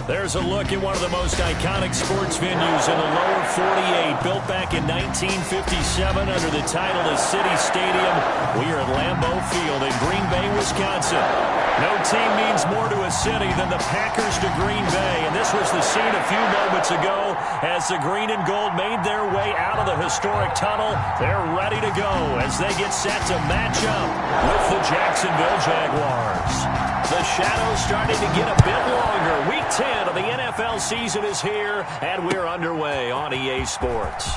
There's a look at one of the most iconic sports venues in the lower 48, built back in 1957 under the title of City Stadium. We are at Lambeau Field in Green Bay, Wisconsin. No team means more to a city than the Packers to Green Bay, and this was the scene a few moments ago as the green and gold made their way out of the historic tunnel. They're ready to go as they get set to match up with the Jacksonville Jaguars. The shadow's starting to get a bit longer. Week 10 of the NFL season is here, and we're underway on EA Sports.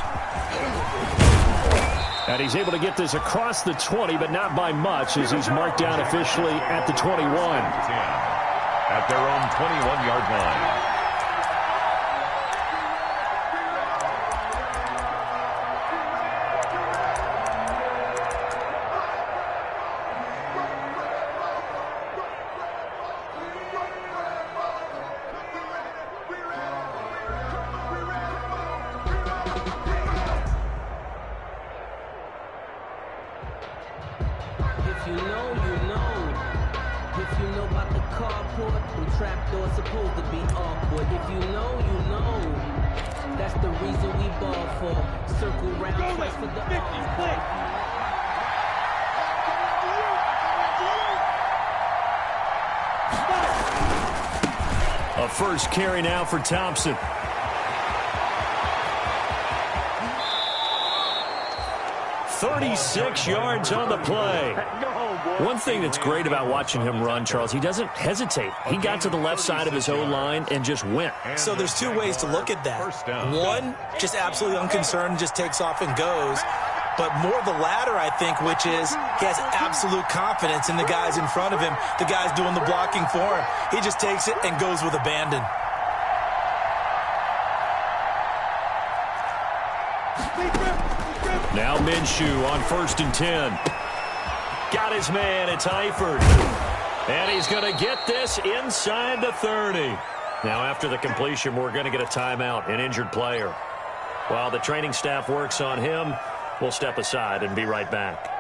And he's able to get this across the 20, but not by much, as he's marked down officially at the 21. At their own 21-yard line. A first carry now for Thompson. "36 yards on the play." One thing that's great about watching him run, Charles, he doesn't hesitate. He got to the left side of his own line and just went. So there's two ways to look at that. One, just absolutely unconcerned, just takes off and goes. But more the latter, I think, which is he has absolute confidence in the guys in front of him, the guys doing the blocking for him. He just takes it and goes with abandon. Now Minshew on 1st and 10. Got his man, it's Eifert. And he's going to get this inside the 30. Now after the completion, we're going to get a timeout, an injured player. While the training staff works on him, we'll step aside and be right back.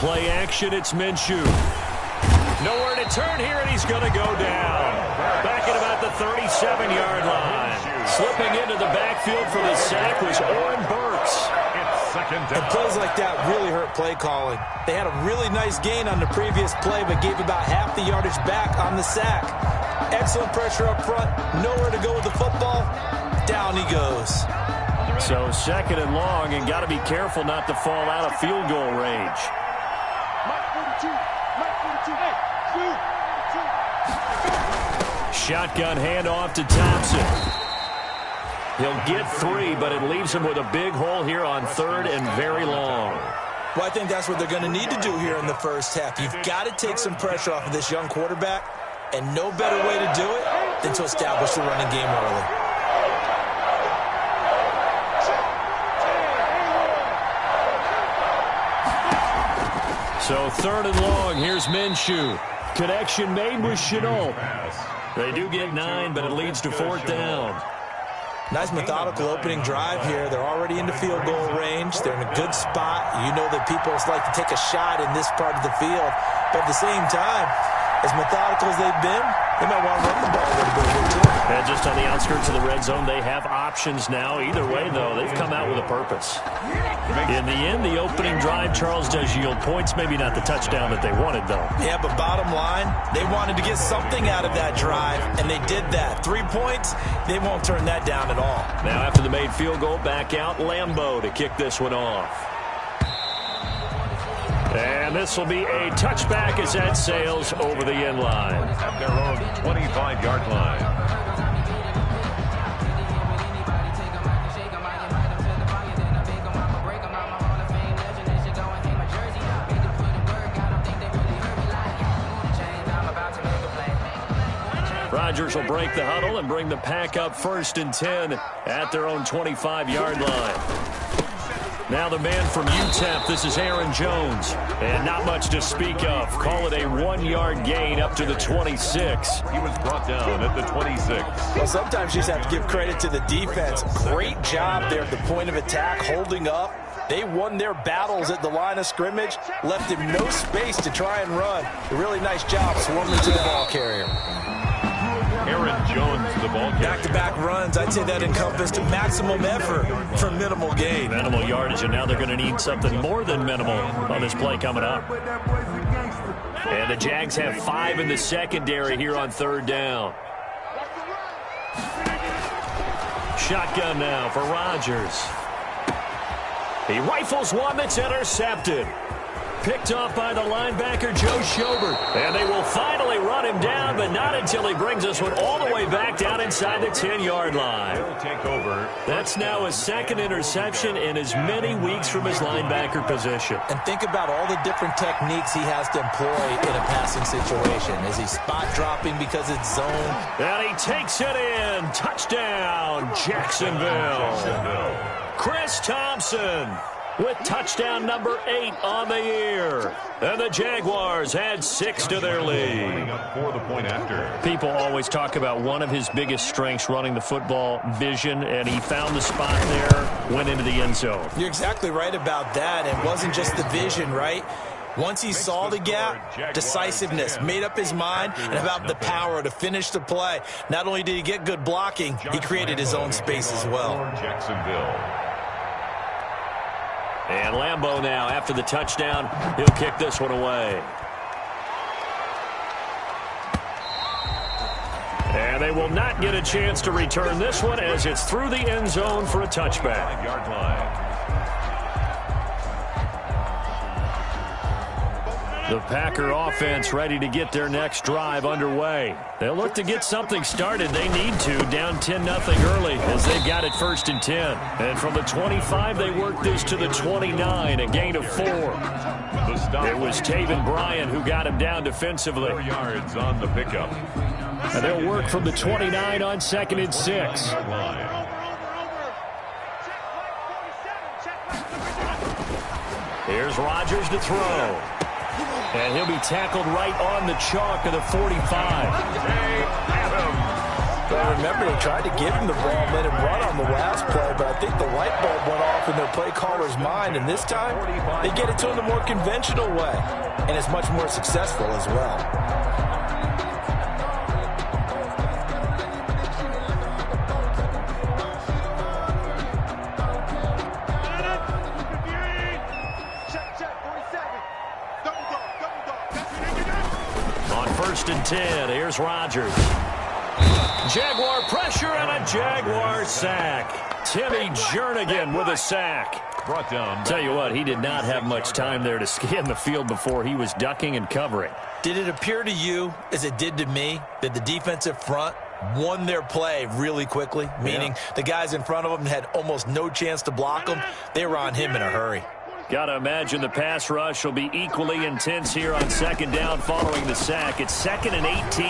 Play action, it's Minshew. Nowhere to turn here, and he's going to go down. Back at about the 37-yard line. Slipping into the backfield for the sack was Oren Burks. And plays like that really hurt play calling. They had a really nice gain on the previous play, but gave about half the yardage back on the sack. Excellent pressure up front. Nowhere to go with the football. Down he goes. So 2nd and long, and got to be careful not to fall out of field goal range. Shotgun handoff to Thompson. He'll get 3, but it leaves him with a big hole here on 3rd and very long. Well, I think that's what they're going to need to do here in the first half. You've got to take some pressure off of this young quarterback, and no better way to do it than to establish the running game early. So 3rd and long, here's Minshew. Connection made with Chenault. They do get 9, but it leads to 4th down. Nice methodical opening drive here. They're already into field goal range. They're in a good spot. You know that people like to take a shot in this part of the field. But at the same time, as methodical as they've been, they might want to run the ball a little bit here too. And just on the outskirts of the red zone, they have options now. Either way, though, they've come out with a purpose. In the end, the opening drive, Charles, does yield points. Maybe not the touchdown that they wanted, though. Yeah, but bottom line, they wanted to get something out of that drive, and they did that. 3 points, they won't turn that down at all. Now after the made field goal, back out Lambeau to kick this one off. And this will be a touchback as that sails over the end line. At their own 25-yard line. Rodgers will break the huddle and bring the pack up 1st and 10 at their own 25-yard line. Now the man from UTEP, this is Aaron Jones. And not much to speak of. Call it a 1-yard gain up to the 26. He was brought down at the 26. Well, sometimes you just have to give credit to the defense. Great job there at the point of attack, holding up. They won their battles at the line of scrimmage, left him no space to try and run. A really nice job swarming to the ball carrier. Aaron Jones, the ball carrier. Back-to-back runs, I'd say that encompassed maximum effort for minimal gain. Minimal yardage, and now they're going to need something more than minimal on this play coming up. And the Jags have 5 in the secondary here on 3rd down. Shotgun now for Rodgers. He rifles one that's intercepted. Picked off by the linebacker, Joe Schobert. And they will finally run him down, but not until he brings this one all the way back down inside the 10-yard line. He'll take over. That's now his 2nd interception in as many weeks from his linebacker position. And think about all the different techniques he has to employ in a passing situation. Is he spot dropping because it's zone? And he takes it in. Touchdown, Jacksonville. Chris Thompson with touchdown number 8 on the year. And the Jaguars add 6 to their lead. For the point after. People always talk about one of his biggest strengths running the football, vision, and he found the spot there, went into the end zone. You're exactly right about that. It wasn't just the vision, right? Once he saw the gap, decisiveness, made up his mind, and about the power to finish the play. Not only did he get good blocking, he created his own space as well. Jacksonville. And Lambeau now, after the touchdown, he'll kick this one away. And they will not get a chance to return this one as it's through the end zone for a touchback. 5-yard line. The Packer offense ready to get their next drive underway. They'll look to get something started. They need to, down 10-0 early as they've got it 1st and 10. And from the 25, they work this to the 29, a gain of 4. It was Taven Bryan who got him down defensively. 4 yards on the pickup. And they'll work from the 29 on 2nd and 6. Here's Rodgers to throw. And he'll be tackled right on the chalk of the 45. Well, remember, they tried to give him the ball and let him run on the last play, but I think the light bulb went off in their play caller's mind, and this time they get it to him the more conventional way, and it's much more successful as well. On 1st and 10, here's Rodgers. Jaguar pressure and a Jaguar sack. Timmy Jernigan with a sack. Brought down. Tell you what, he did not have much time there to scan the field before he was ducking and covering. Did it appear to you, as it did to me, that the defensive front won their play really quickly? Meaning the guys in front of them had almost no chance to block them. They were on him in a hurry. Got to imagine the pass rush will be equally intense here on 2nd down following the sack. It's 2nd and 18.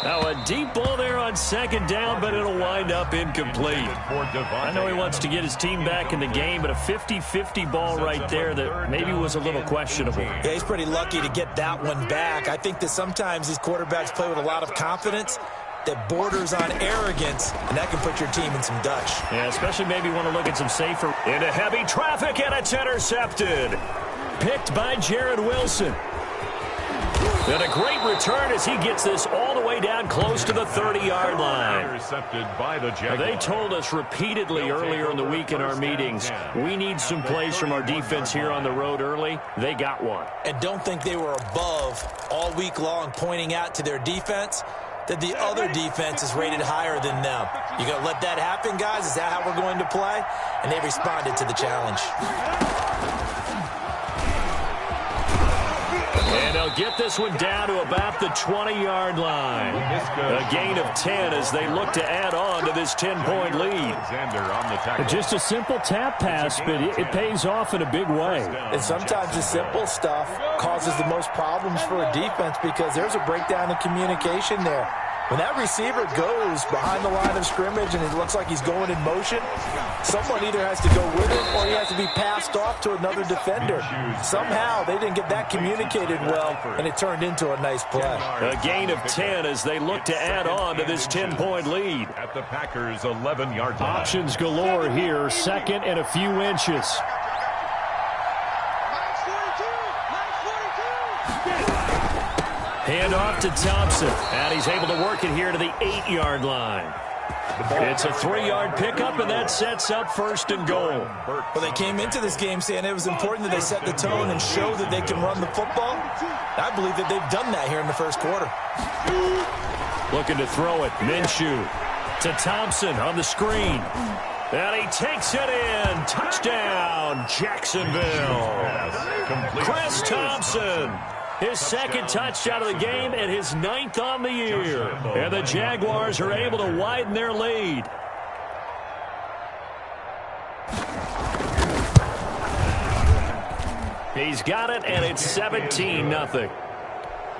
Now a deep ball there on 2nd down, but it'll wind up incomplete. I know he wants to get his team back in the game, but a 50-50 ball right there that maybe was a little questionable. Yeah, he's pretty lucky to get that one back. I think that sometimes these quarterbacks play with a lot of confidence that borders on arrogance, and that can put your team in some Dutch. Yeah, especially maybe want to look at some safer. Into heavy traffic, and it's intercepted. Picked by Jared Wilson. And a great return as he gets this all the way down close to the 30-yard line. Intercepted by the Jaguars. They told us repeatedly earlier in the week in our meetings, we need some plays from our defense here on the road early. They got one. And don't think they were above all week long pointing out to their defense that the other defense is rated higher than them. You going to let that happen, guys? Is that how we're going to play? And they responded to the challenge. And they'll They'll get this one down to about the 20-yard line. A gain of 10 as they look to add on to this 10-point lead. Just a simple tap pass, but it pays off in a big way. And sometimes the simple stuff causes the most problems for a defense because there's a breakdown in communication there. When that receiver goes behind the line of scrimmage and it looks like he's going in motion, someone either has to go with him or he has to be passed off to another defender. Somehow they didn't get that communicated well, and it turned into a nice play. A gain of 10 as they look to add on to this 10-point lead. At the Packers' 11-yard line. Options galore here, second and a few inches. Hand off to Thompson, and he's able to work it here to the 8-yard line. It's a 3-yard pickup, and that sets up first and goal. Well, they came into this game saying it was important that they set the tone and show that they can run the football. I believe that they've done that here in the first quarter. Looking to throw it. Minshew to Thompson on the screen. And he takes it in. Touchdown, Jacksonville. Chris Thompson. His second touchdown of the game and his 9th on the year. And the Jaguars are able to widen their lead. He's got it, and it's 17-0.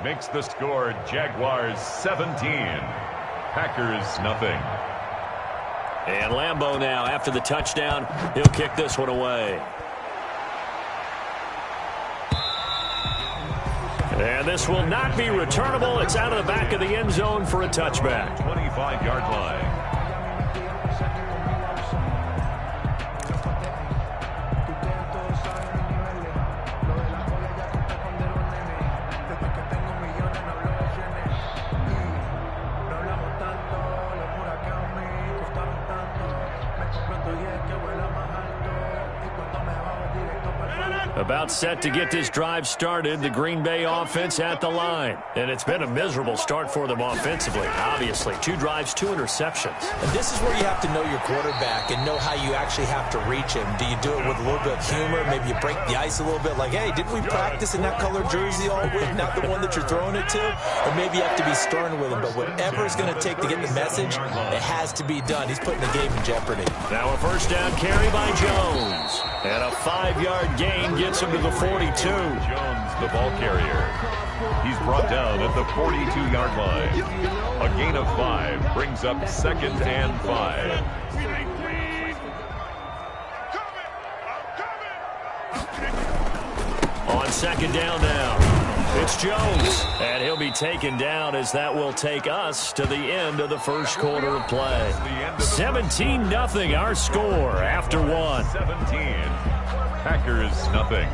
Makes the score Jaguars 17. Packers nothing. And Lambeau now, after the touchdown, he'll kick this one away. And this will not be returnable. It's out of the back of the end zone for a touchback. 25-yard line. About set to get this drive started, the Green Bay offense at the line. And it's been a miserable start for them offensively, obviously. 2 drives, 2 interceptions. And this is where you have to know your quarterback and know how you actually have to reach him. Do you do it with a little bit of humor? Maybe you break the ice a little bit like, hey, didn't we practice in that colored jersey all week, not the one that you're throwing it to? Or maybe you have to be stern with him. But whatever it's going to take to get the message, it has to be done. He's putting the game in jeopardy. Now a first down carry by Jones. And a 5-yard gain gets him to the 42. Jones, the ball carrier. He's brought down at the 42-yard line. A gain of 5 brings up 2nd and 5. On second down now. It's Jones, and he'll be taken down as that will take us to the end of the first quarter of play. 17-0 our score after 1. 17. Packers nothing.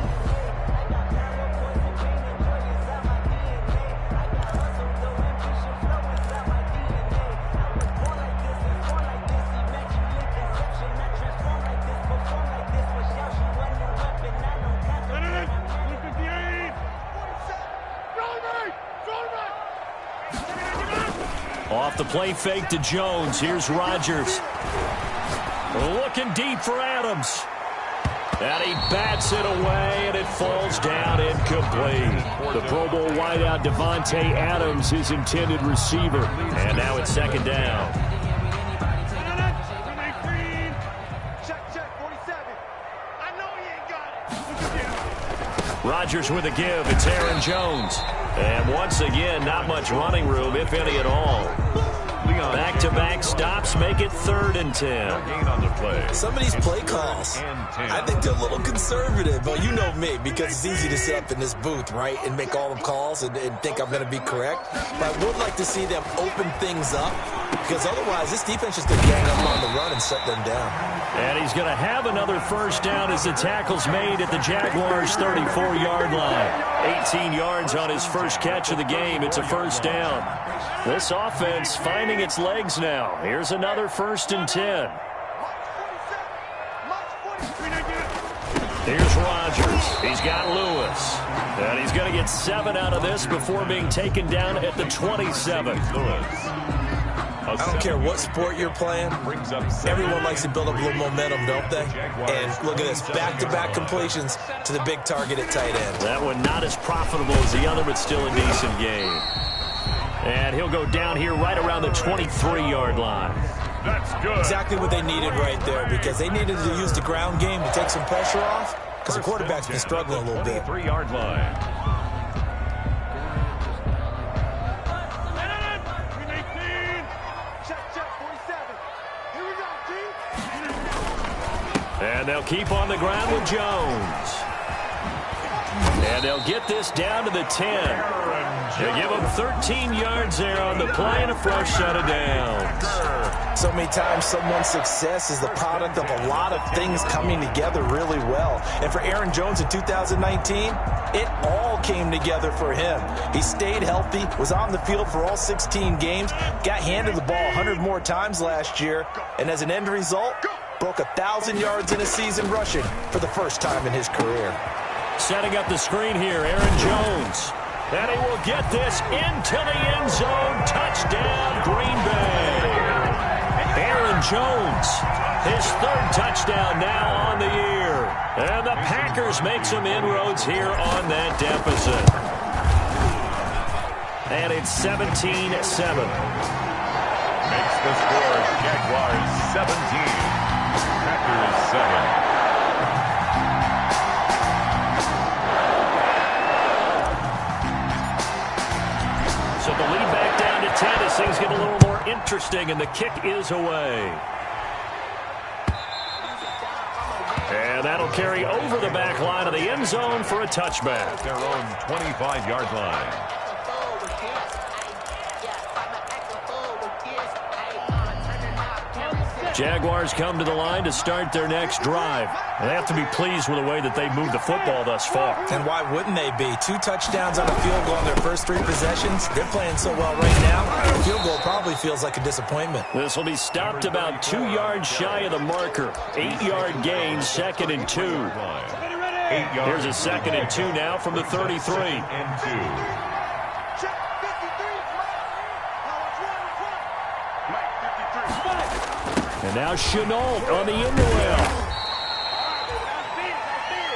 Off the play fake to Jones. Here's Rodgers. Looking deep for Adams. And he bats it away, and it falls down incomplete. The Pro Bowl wideout Devontae Adams, his intended receiver. And now it's second down. Rodgers with a give. It's Aaron Jones. And once again, not much running room, if any at all. Back-to-back stops make it 3rd and 10. Some of these play calls, I think they're a little conservative. But you know me, because it's easy to sit up in this booth, right, and make all the calls and think I'm going to be correct. But I would like to see them open things up, because otherwise this defense is going to gang up on the run and shut them down. And he's going to have another first down as the tackle's made at the Jaguars' 34-yard line. 18 yards on his first catch of the game. It's a first down. This offense finding its legs now. Here's another 1st and 10. Here's Rodgers. He's got Lewis. And he's going to get 7 out of this before being taken down at the 27. I don't care what sport you're playing. Everyone likes to build up a little momentum, don't they? And look at this, back-to-back completions to the big target at tight end. That one not as profitable as the other, but still a decent gain. And he'll go down here right around the 23-yard line. That's good. Exactly what they needed right there, because they needed to use the ground game to take some pressure off, because the quarterback's been struggling a little bit. 3-yard line. And they'll keep on the ground with Jones. And they'll get this down to the 10. They give him 13 yards there on the play and a fresh set of downs. So many times someone's success is the product of a lot of things coming together really well. And for Aaron Jones in 2019, it all came together for him. He stayed healthy, was on the field for all 16 games, got handed the ball 100 more times last year, and as an end result, broke 1,000 yards in a season rushing for the first time in his career. Setting up the screen here, Aaron Jones. And he will get this into the end zone. Touchdown, Green Bay. Aaron Jones, his third touchdown now on the year. And the Packers make some inroads here on that deficit. And it's 17-7. Makes the score Jaguars 17. Packers 7. So the lead back down to 10 as things get a little more interesting, and the kick is away. And that'll carry over the back line of the end zone for a touchback. Their own 25-yard line. Jaguars come to the line to start their next drive. They have to be pleased with the way that they've moved the football thus far. And why wouldn't they be? 2 touchdowns on a field goal in their first 3 possessions. They're playing so well right now. A field goal probably feels like a disappointment. This will be stopped about 2 yards shy of the marker. 8-yard gain, 2nd and 2. Here's a 2nd and 2 now from the 33. And 2. And now Chenault on the inwell.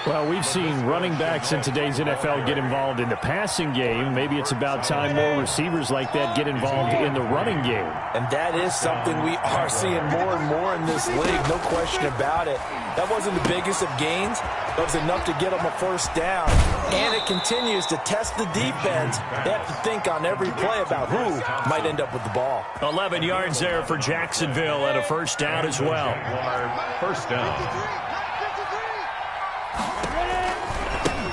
Well, we've seen running backs in today's NFL get involved in the passing game. Maybe it's about time more receivers like that get involved in the running game. And that is something we are seeing more and more in this league, no question about it. That wasn't the biggest of gains, but it was enough to get them a first down. And it continues to test the defense. They have to think on every play about who might end up with the ball. 11 yards there for Jacksonville and a first down as well. First down.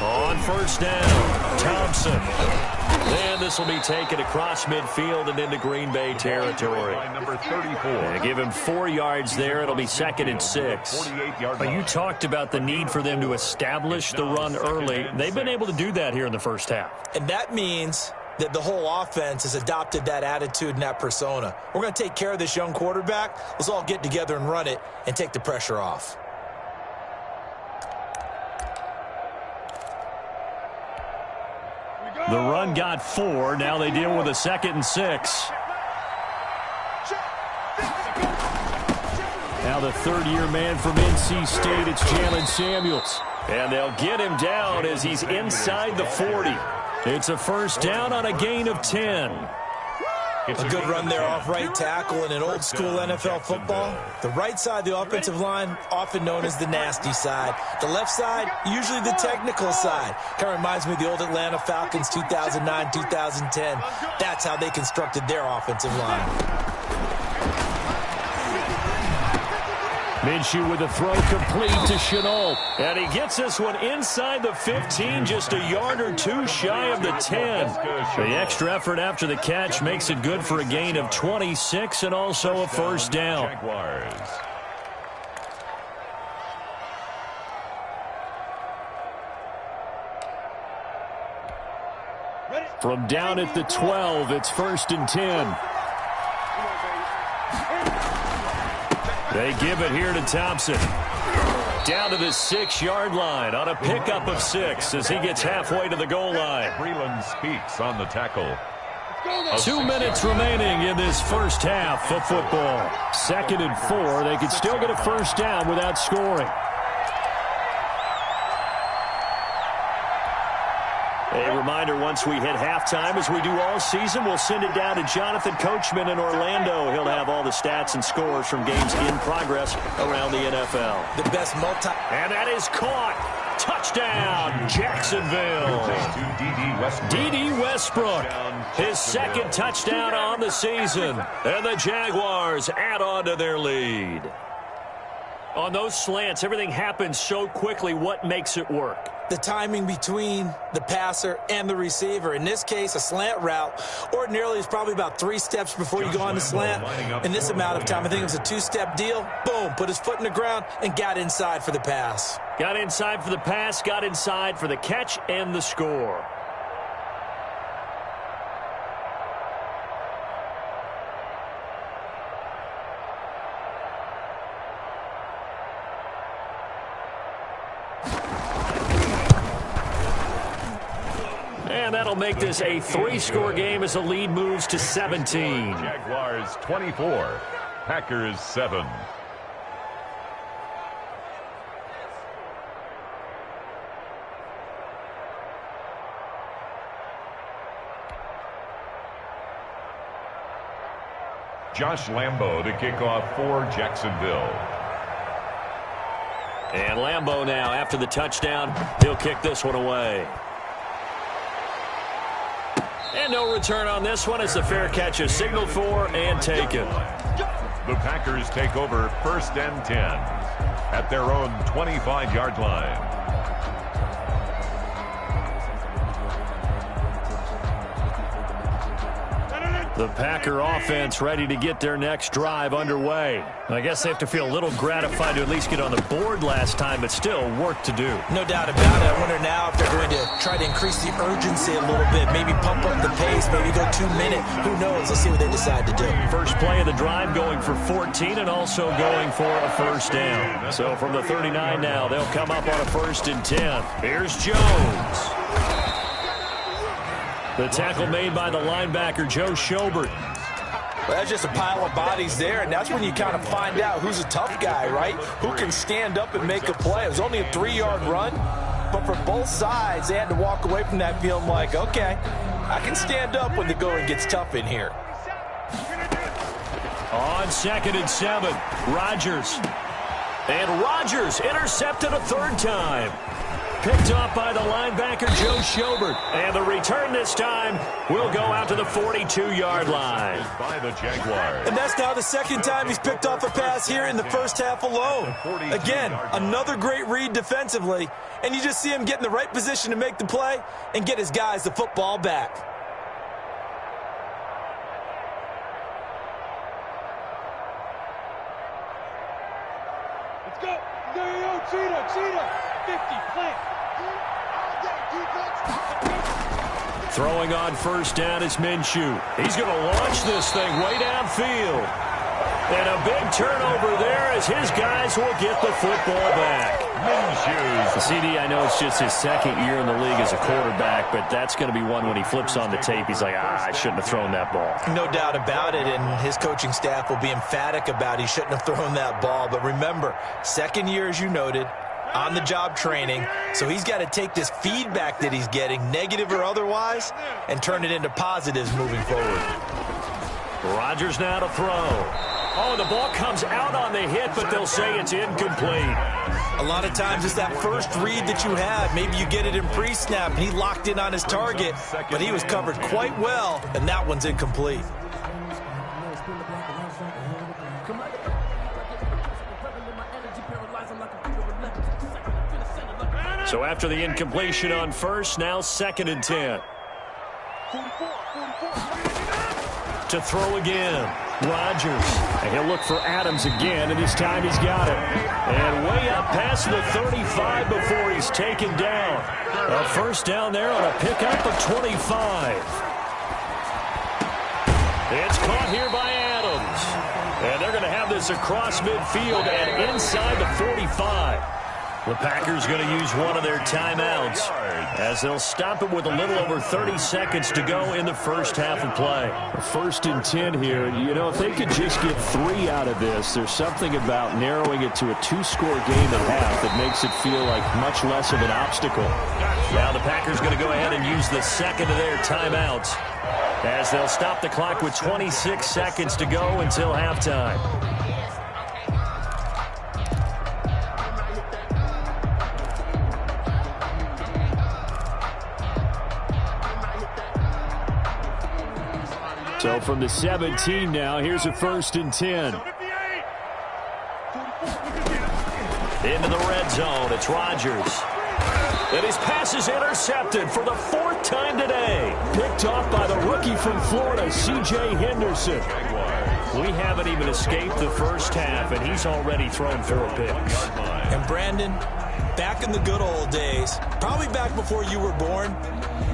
On first down, Thompson. And this will be taken across midfield and into Green Bay territory. Number 34. And give him 4 yards there. It'll be 2nd and 6. But you talked about the need for them to establish the run early. They've been able to do that here in the first half. And that means that the whole offense has adopted that attitude and that persona. We're going to take care of this young quarterback. Let's all get together and run it and take the pressure off. The run got 4. Now they deal with a 2nd and 6. Now the third-year man from NC State, it's Jalen Samuels. And they'll get him down as he's inside the 40. It's a first down on a gain of 10. A good run there off right tackle in an old-school NFL football. The right side of the offensive line, often known as the nasty side. The left side, usually the technical side. Kind of reminds me of the old Atlanta Falcons 2009, 2010. That's how they constructed their offensive line. Minshew with a throw complete to Chenault. And he gets this one inside the 15, just a yard or 2 shy of the 10. The extra effort after the catch makes it good for a gain of 26 and also a first down. From down at the 12, it's 1st and 10. They give it here to Thompson. Down to the 6-yard line on a pickup of 6 as he gets halfway to the goal line. Breland speaks on the tackle. 2 minutes remaining in this first half of football. 2nd and 4. They could still get a first down without scoring. A reminder, once we hit halftime, as we do all season, we'll send it down to Jonathan Coachman in Orlando. He'll have all the stats and scores from games in progress around the NFL. The best And that is caught. Touchdown, Jacksonville. D.D. Westbrook, his 2nd touchdown on the season. And the Jaguars add on to their lead. On those slants, everything happens so quickly. What makes it work? The timing between the passer and the receiver. In this case, a slant route ordinarily is probably about 3 steps before you go on the slant. In this amount of time, I think it was a 2-step deal. Boom, put his foot in the ground and got inside for the pass. Got inside for the pass, got inside for the catch and the score. And that'll make this a 3-score game as the lead moves to 17. Jaguars 24, Packers 7. Josh Lambo to kick off for Jacksonville. And Lambo now, after the touchdown, he'll kick this one away. And no return on this one as the fair catch is signaled for and taken. The Packers take over 1st and 10 at their own 25-yard line. The Packer offense ready to get their next drive underway. I guess they have to feel a little gratified to at least get on the board last time, but still work to do. No doubt about it. I wonder now if they're going to try to increase the urgency a little bit, maybe pump up the pace, maybe go 2 minute. Who knows? Let's see what they decide to do. First play of the drive going for 14 and also going for a first down. So from the 39 now, they'll come up on a 1st and 10. Here's Jones. The tackle made by the linebacker, Joe Schobert. Well, that's just a pile of bodies there, and that's when you kind of find out who's a tough guy, right? Who can stand up and make a play. It was only a 3-yard run, but for both sides, they had to walk away from that feeling like, okay, I can stand up when the going gets tough in here. On 2nd and 7, Rodgers. And Rodgers intercepted a 3rd time. Picked off by the linebacker, Joe Schobert. And the return this time will go out to the 42-yard line. By the Jaguars. And that's now the 2nd time he's picked off a pass here in the first half alone. Again, another great read defensively. And you just see him get in the right position to make the play and get his guys the football back. Let's go. Yo, Cheetah. 50, plant. Throwing on 1st down is Minshew. He's going to launch this thing way downfield. And a big turnover there as his guys will get the football back. Minshew. CD, I know it's just his 2nd year in the league as a quarterback, but that's going to be one when he flips on the tape. He's like, I shouldn't have thrown that ball. No doubt about it, and his coaching staff will be emphatic about he shouldn't have thrown that ball. But remember, 2nd year, as you noted, on-the-job training, so he's got to take this feedback that he's getting, negative or otherwise, and turn it into positives moving forward. Rodgers now to throw. Oh, the ball comes out on the hit, but they'll say it's incomplete. A lot of times it's that first read that you have. Maybe you get it in pre-snap, and he locked in on his target, but he was covered quite well, and that one's incomplete. So after the incompletion on 1st, now 2nd and 10. To throw again, Rodgers. And he'll look for Adams again, and this time he's got it. And way up past the 35 before he's taken down. A 1st down there on a pickup of 25. It's caught here by Adams. And they're going to have this across midfield and inside the 45. The Packers going to use one of their timeouts as they'll stop it with a little over 30 seconds to go in the first half of play. 1st and 10 here. You know, if they could just get 3 out of this, there's something about narrowing it to a 2-score game at half that makes it feel like much less of an obstacle. Now the Packers going to go ahead and use the second of their timeouts as they'll stop the clock with 26 seconds to go until halftime. So from the 17 now, here's a 1st and 10. Into the red zone, it's Rodgers. And his pass is intercepted for the 4th time today. Picked off by the rookie from Florida, C.J. Henderson. We haven't even escaped the first half, and he's already thrown 4 picks. And Brandon, back in the good old days, probably back before you were born,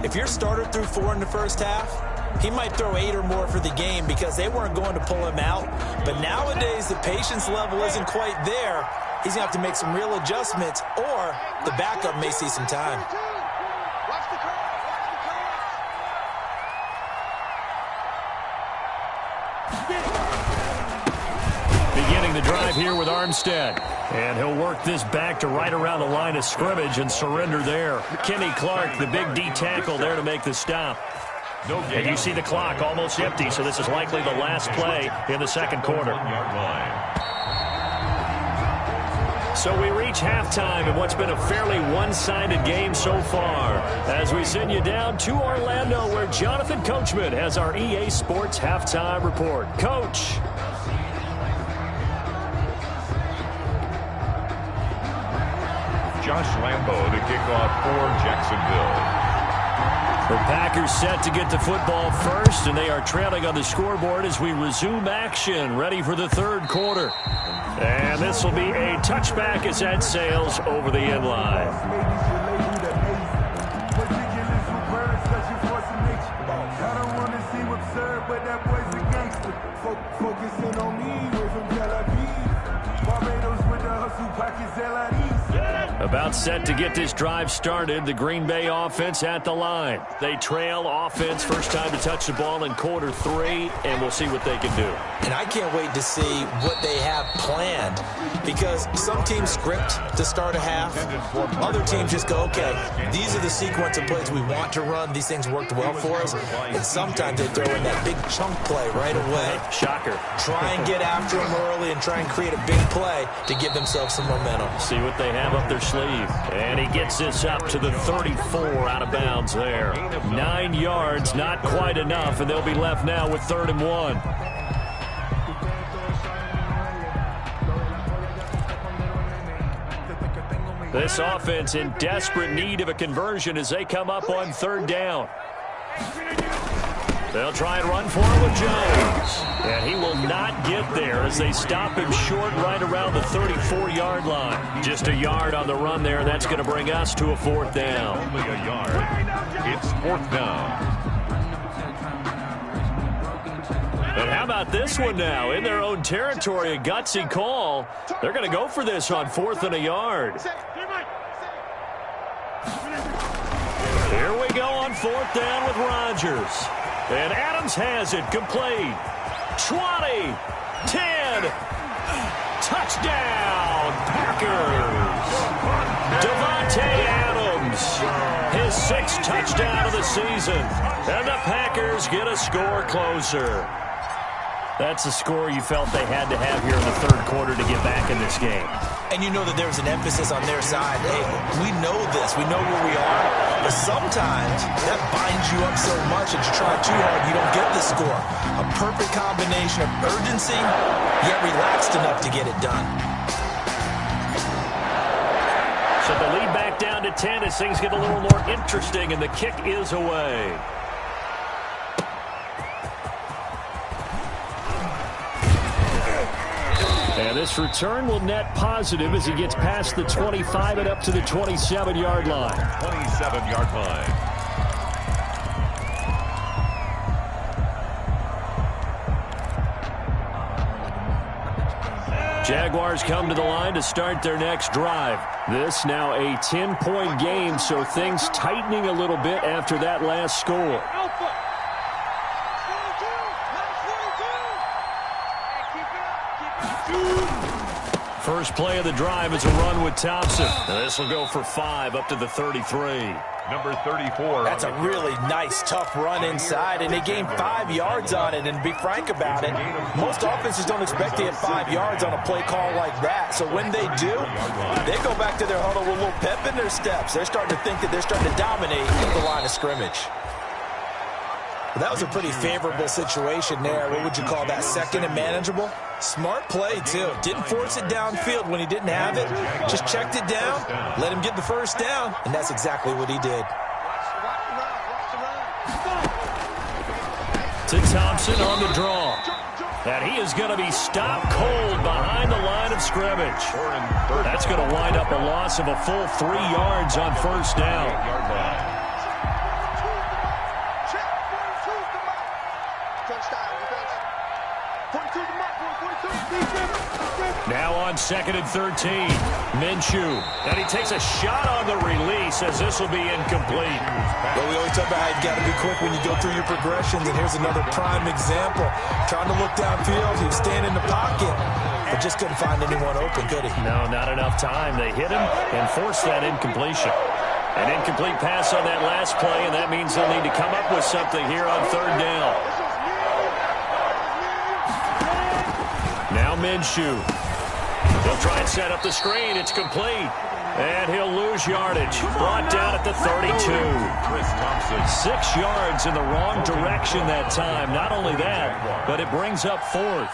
if your starter threw 4 in the first half, he might throw 8 or more for the game because they weren't going to pull him out. But nowadays, the patience level isn't quite there. He's going to have to make some real adjustments, or the backup may see some time. Beginning the drive here with Armstead. And he'll work this back to right around the line of scrimmage and surrender there. Kenny Clark, the big D tackle there to make the stop. And you see the clock almost empty, so this is likely the last play in the second quarter. So we reach halftime in what's been a fairly one-sided game so far, as we send you down to Orlando, where Jonathan Coachman has our EA Sports Halftime Report. Coach. Josh Lambo to kick off for Jacksonville. The Packers set to get the football first, and they are trailing on the scoreboard as we resume action, ready for the third quarter. And this will be a touchback as that sails over the end line. About set to get this drive started, the Green Bay offense at the line. They trail offense, first time to touch the ball in quarter 3, and we'll see what they can do. And I can't wait to see what they have planned, because some teams script to start a half. Other teams just go, okay, these are the sequence of plays we want to run. These things worked well for us. And sometimes they throw in that big chunk play right away. Shocker. Try and get after them early and try and create a big play to give themselves some momentum. See what they have up their sleeve. And he gets this up to the 34 out of bounds there. 9 yards, not quite enough, and they'll be left now with 3rd and 1. This offense in desperate need of a conversion as they come up on 3rd down. They'll try and run for it with Jones. And he will not get there as they stop him short right around the 34-yard line. Just a yard on the run there. That's going to bring us to a 4th down. Only a yard. It's 4th down. And how about this one now? In their own territory, a gutsy call. They're going to go for this on 4th and a yard. Here we go on 4th down with Rodgers. And Adams has it, complete. 20, 10, touchdown, Packers. Devontae Adams, his 6th touchdown of the season. And the Packers get a score closer. That's a score you felt they had to have here in the 3rd quarter to get back in this game. And you know that there's an emphasis on their side. Hey, we know this. We know where we are. But sometimes that binds you up so much that you try too hard, you don't get the score. A perfect combination of urgency, yet relaxed enough to get it done. So the lead back down to 10 as things get a little more interesting, and the kick is away. And this return will net positive as he gets past the 25 and up to the 27-yard line. 27-yard line. Jaguars come to the line to start their next drive. This now a 10-point game, so things tightening a little bit after that last score. First play of the drive is a run with Thompson. This will go for 5 up to the 33. Number 34. That's a really nice, tough run inside, and they gained 5 yards on it. And to be frank about it, most offenses don't expect to get 5 yards on a play call like that. So when they do, they go back to their huddle with a little pep in their steps. They're starting to think that they're starting to dominate the line of scrimmage. That was a pretty favorable situation there. What would you call that? Second and manageable? Smart play, too. Didn't force it downfield when he didn't have it. Just checked it down, let him get the first down, and that's exactly what he did. To Thompson on the draw. And he is going to be stopped cold behind the line of scrimmage. That's going to wind up a loss of a full 3 yards on first down. Now on 2nd and 13, Minshew. And he takes a shot on the release as this will be incomplete. Well, we always talk about how you've got to be quick when you go through your progressions, and here's another prime example. Trying to look downfield, he was standing in the pocket, but just couldn't find anyone open, could he? No, not enough time. They hit him and forced that incompletion. An incomplete pass on that last play, and that means they'll need to come up with something here on 3rd down. Now Minshew. He'll try and set up the screen. It's complete. And he'll lose yardage. Brought down at the 32. 6 yards in the wrong direction that time. Not only that, but it brings up 4th.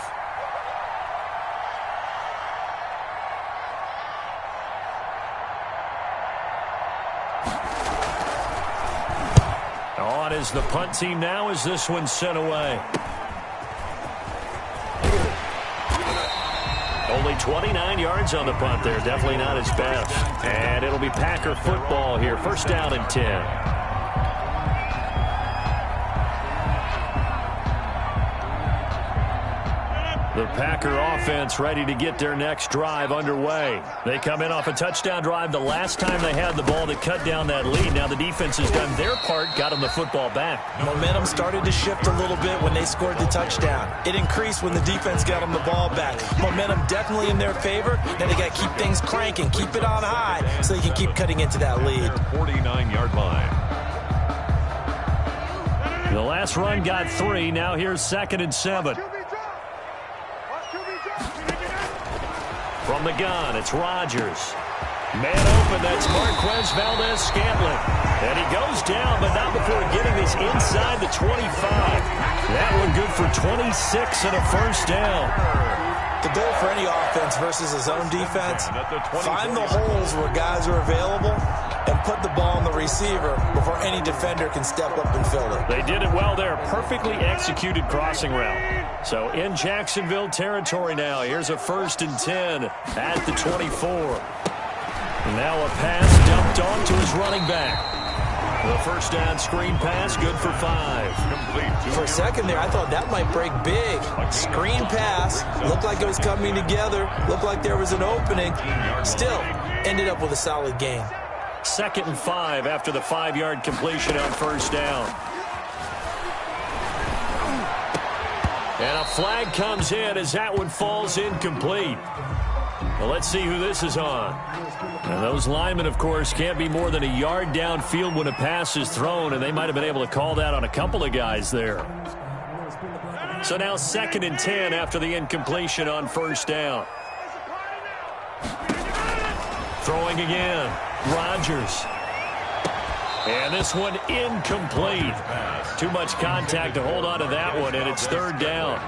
On is the punt team now as this one's sent away. Only 29 yards on the punt there. Definitely not his best. And it'll be Packer football here. First down and 10. The Packer offense ready to get their next drive underway. They come in off a touchdown drive the last time they had the ball that cut down that lead. Now the defense has done their part, got them the football back. Momentum started to shift a little bit when they scored the touchdown. It increased when the defense got them the ball back. Momentum definitely in their favor. Now they got to keep things cranking, keep it on high so they can keep cutting into that lead. 49-yard line. The last run got 3. Now here's 2nd and 7. From the gun, it's Rodgers. Man open, that's Marquez Valdez-Scantling. And he goes down, but not before getting this inside the 25. That one good for 26 and a first down. The goal for any offense versus his own defense, find the holes where guys are available and put the ball on the receiver before any defender can step up and fill it. They did it well there. Perfectly executed crossing route. So in Jacksonville territory now. Here's a 1st and 10 at the 24. Now a pass dumped off to his running back. The first down screen pass, good for 5. For a second there, I thought that might break big. Screen pass, looked like it was coming together, looked like there was an opening. Still, ended up with a solid gain. 2nd and 5 after the 5-yard completion on first down. And a flag comes in as that one falls incomplete. Well, let's see who this is on. And those linemen, of course, can't be more than a yard downfield when a pass is thrown, and they might have been able to call that on a couple of guys there. So now 2nd and 10 after the incompletion on first down. Throwing again, Rodgers. And this one incomplete. Too much contact to hold on to that one, and it's 3rd down.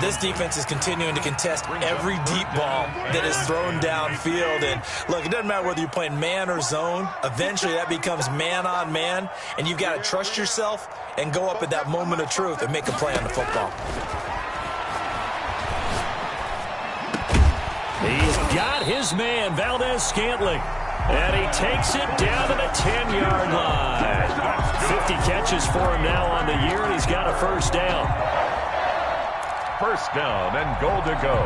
This defense is continuing to contest every deep ball that is thrown downfield. And look, it doesn't matter whether you're playing man or zone. Eventually, that becomes man on man, and you've got to trust yourself and go up at that moment of truth and make a play on the football. He's got his man, Valdez-Scantling. And he takes it down to the 10-yard line. 50 catches for him now on the year, and he's got a first down. First down and goal to go.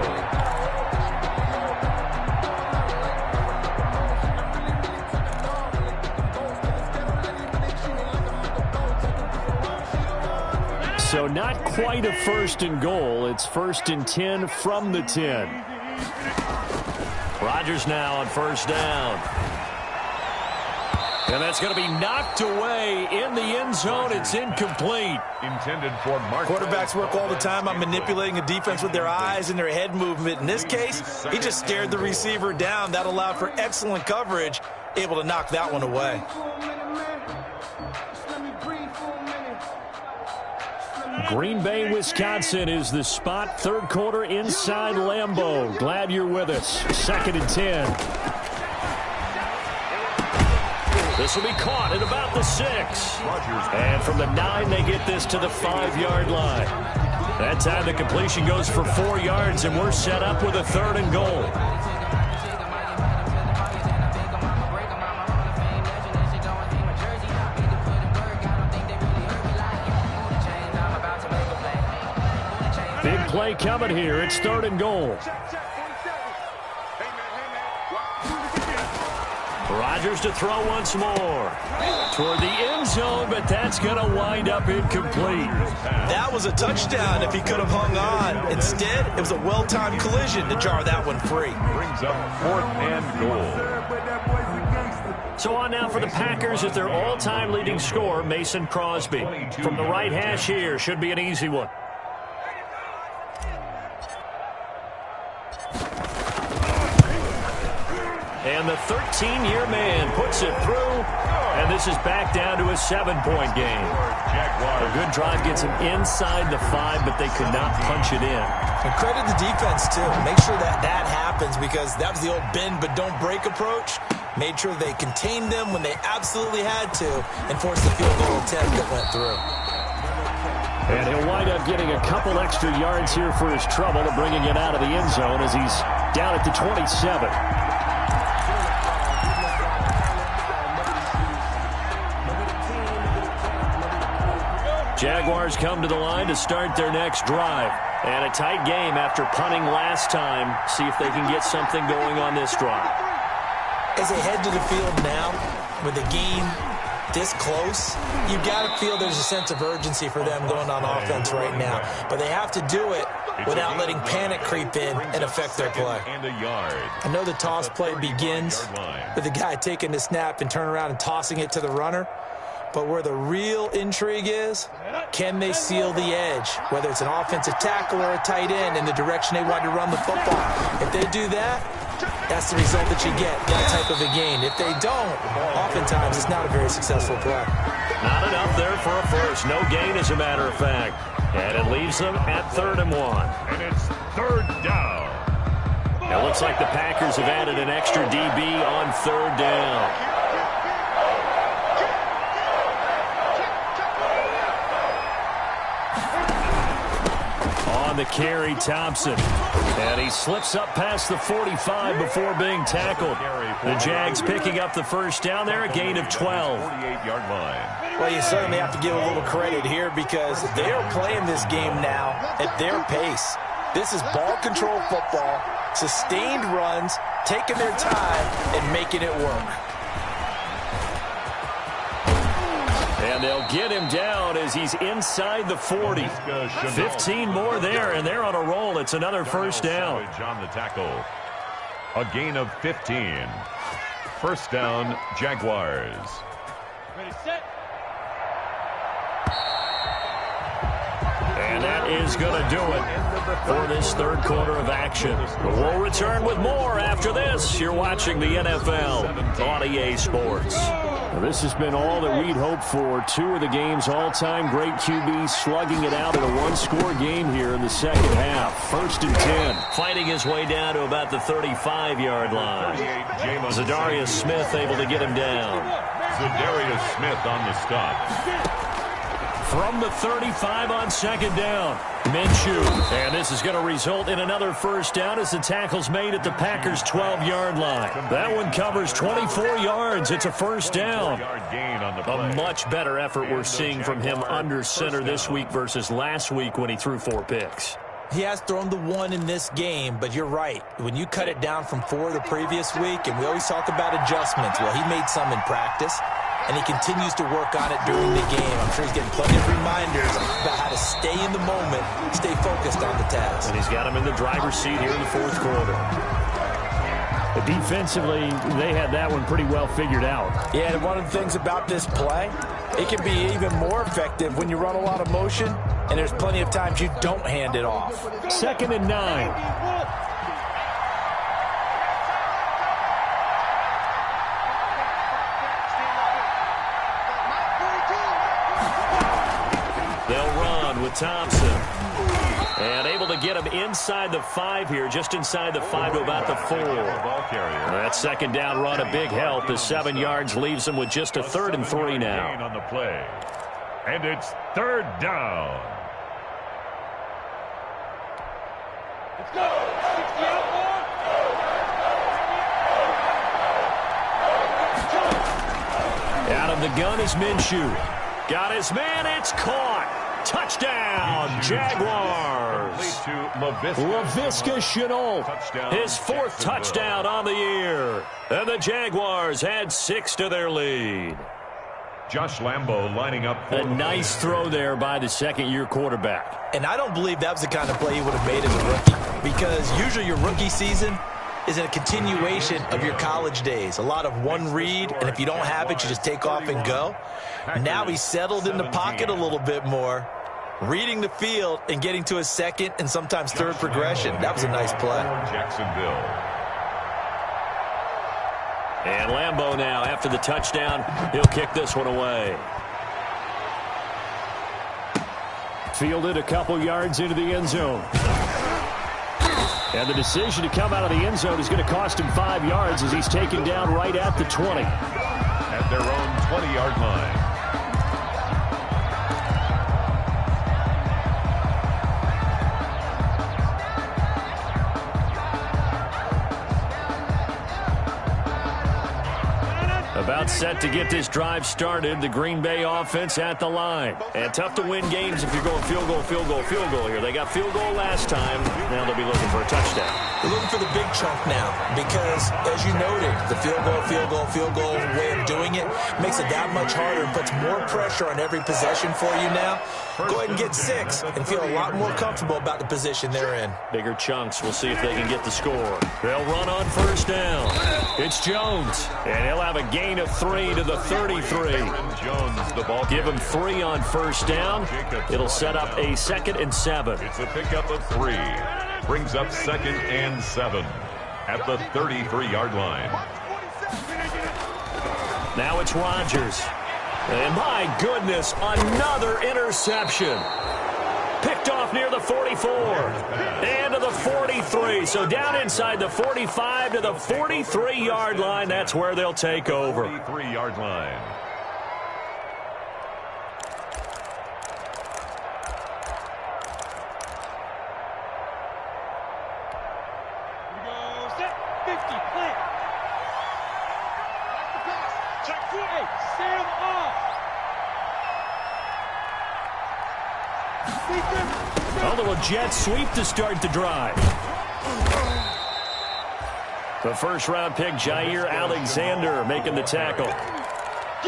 So not quite a 1st and goal. It's 1st and 10 from the 10. Rodgers now on 1st down. And that's going to be knocked away in the end zone. It's incomplete. Intended for Mark. Quarterbacks work all the time on manipulating a defense with their eyes and their head movement. In this case, he just stared the receiver down. That allowed for excellent coverage, able to knock that one away. Green Bay, Wisconsin is the spot. 3rd quarter inside Lambeau. Glad you're with us. 2nd and 10. This will be caught at about the 6. And from the 9, they get this to the 5-yard line. That time the completion goes for 4 yards, and we're set up with a 3rd and goal. Big play coming here. It's 3rd and goal. Rodgers to throw once more. Toward the end zone, but that's going to wind up incomplete. That was a touchdown if he could have hung on. Instead, it was a well-timed collision to jar that one free. Brings up 4th and goal. So on now for the Packers is their all-time leading scorer, Mason Crosby. From the right hash here, should be an easy one. And the 13-year man puts it through, and this is back down to a 7-point game. A good drive gets him inside the 5, but they could not punch it in. And credit the defense, too. Make sure that happens, because that was the old bend but don't break approach. Made sure they contained them when they absolutely had to and forced the field goal attempt that went through. And he'll wind up getting a couple extra yards here for his trouble of bringing it out of the end zone as he's down at the 27. Jaguars come to the line to start their next drive. And a tight game after punting last time. See if they can get something going on this drive. As they head to the field now, with the game this close, you've got to feel there's a sense of urgency for them going on offense right now. But they have to do it without letting panic creep in and affect their play. I know the toss play begins with the guy taking the snap and turn around and tossing it to the runner. But where the real intrigue is, can they seal the edge, whether it's an offensive tackle or a tight end in the direction they want to run the football. If they do that, that's the result that you get, that type of a gain. If they don't, oftentimes it's not a very successful play. Not enough there for a first. No gain, as a matter of fact. And it leaves them at 3rd and 1. And it's 3rd down. It looks like the Packers have added an extra DB on 3rd down. On the carry, Thompson. And he slips up past the 45 before being tackled. The Jags picking up the first down there, a gain of 12. 48-yard line. Well, you certainly have to give a little credit here because they are playing this game now at their pace. This is ball control football, sustained runs, taking their time, and making it work. And they'll get him down as he's inside the 40. 15 more there, and they're on a roll. It's another first down. On the tackle. A gain of 15. First down, Jaguars. Ready, set. And that is going to do it for this 3rd quarter of action. We'll return with more after this. You're watching the NFL on EA Sports. Well, this has been all that we'd hoped for. 2 of the game's all-time great QBs slugging it out in a 1-score game here in the second half. 1st and 10. Fighting his way down to about the 35-yard line. Zadarius Smith able to get him down. Zadarius Smith on the stop. From the 35 on 2nd down. Minshew. And this is going to result in another first down as the tackle's made at the Packers' 12-yard line. That one covers 24 yards. It's a first down. A much better effort we're seeing from him under center this week versus last week when he threw 4 picks. He has thrown the 1 in this game, but you're right. When you cut it down from 4 the previous week, and we always talk about adjustments, well, he made some in practice. And he continues to work on it during the game. I'm sure he's getting plenty of reminders about how to stay in the moment, stay focused on the task. And he's got him in the driver's seat here in the fourth quarter. But defensively, they had that one pretty well figured out. Yeah, and one of the things about this play, it can be even more effective when you run a lot of motion, and there's plenty of times you don't hand it off. 2nd and 9. They'll run with Thompson. And able to get him inside the 5 here, just inside the 5 to about the 4. That second down run, a big help. The 7 yards leaves him with just a 3rd and 3 now. On the play. And it's 3rd down. Let's go. 60 out more. Out of the gun is Minshew. Got his man, it's caught. Touchdown, Jaguars. Laviska Shenault, his 4th touchdown on the year. And the Jaguars had 6 to their lead. Josh Lambo lining up. A nice throw there by the second-year quarterback. And I don't believe that was the kind of play he would have made as a rookie, because usually your rookie season is a continuation of your college days. A lot of one read, and if you don't have it, you just take off and go. Now he's settled in the pocket a little bit more, reading the field and getting to his 2nd and sometimes 3rd progression. That was a nice play. Jacksonville. And Lambo now, after the touchdown, he'll kick this one away. Fielded a couple yards into the end zone. And the decision to come out of the end zone is going to cost him 5 yards as he's taken down right at the 20. At their own 20-yard line. About set to get this drive started. The Green Bay offense at the line. And tough to win games if you're going field goal, field goal, field goal here. They got field goal last time. Now they'll be looking for a touchdown. They're looking for the big chunk now because, as you noted, the field goal way of doing it makes it that much harder and puts more pressure on every possession for you now. Go ahead and get 6 and feel a lot more comfortable about the position they're in. Bigger chunks. We'll see if they can get the score. They'll run on 1st down. It's Jones, and he'll have a gain of 3 to the 33. Jones, the ball. Give him 3 on 1st down. It'll set up a 2nd and 7. It's a pickup of 3. Brings up 2nd and 7 at the 33-yard line. Now it's Rodgers. And my goodness, another interception. Picked off near the 44 and to the 43. So down inside the 45 to the 43-yard line. That's where they'll take over. 43-yard line. A little jet sweep to start the drive. The first-round pick, Jair Alexander, making the tackle.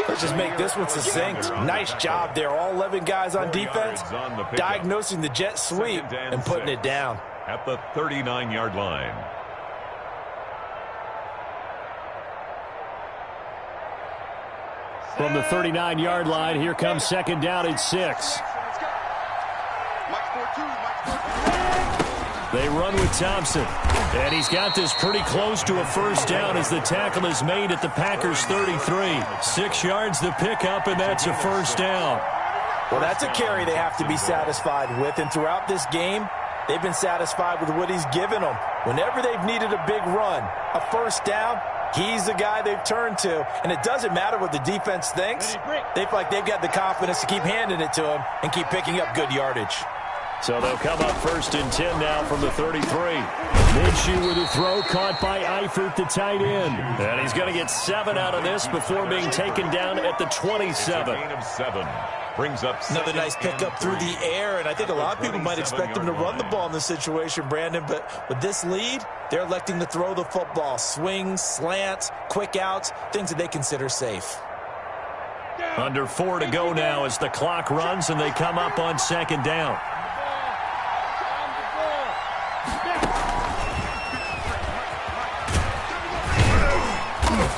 Let's just make this one succinct. Nice job there. All 11 guys on defense diagnosing the jet sweep and putting it down. At the 39-yard line. From the 39-yard line, here comes 2nd down and 6. They run with Thompson. And he's got this pretty close to a 1st down as the tackle is made at the Packers' 33. 6 yards the pickup, and that's a 1st down. Well, that's a carry they have to be satisfied with. And throughout this game, they've been satisfied with what he's given them. Whenever they've needed a big run, a 1st down, he's the guy they've turned to. And it doesn't matter what the defense thinks. They feel like they've got the confidence to keep handing it to him and keep picking up good yardage. So they'll come up 1st and 10 now from the 33. Minshew with a throw caught by Eifert, the tight end. And he's going to get 7 out of this before being taken down at the 27. Gain of 7. Brings up another nice pickup through the air, and I think a lot of people might expect him to run the ball in this situation, Brandon, but with this lead, they're electing to throw the football. Swings, slants, quick outs, things that they consider safe. Under 4 to go now as the clock runs and they come up on second down.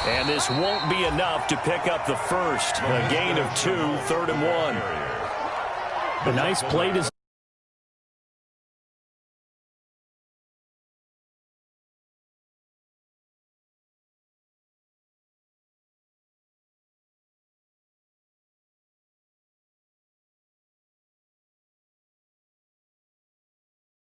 And this won't be enough to pick up the first. A gain of 2, 3rd and 1. A nice play to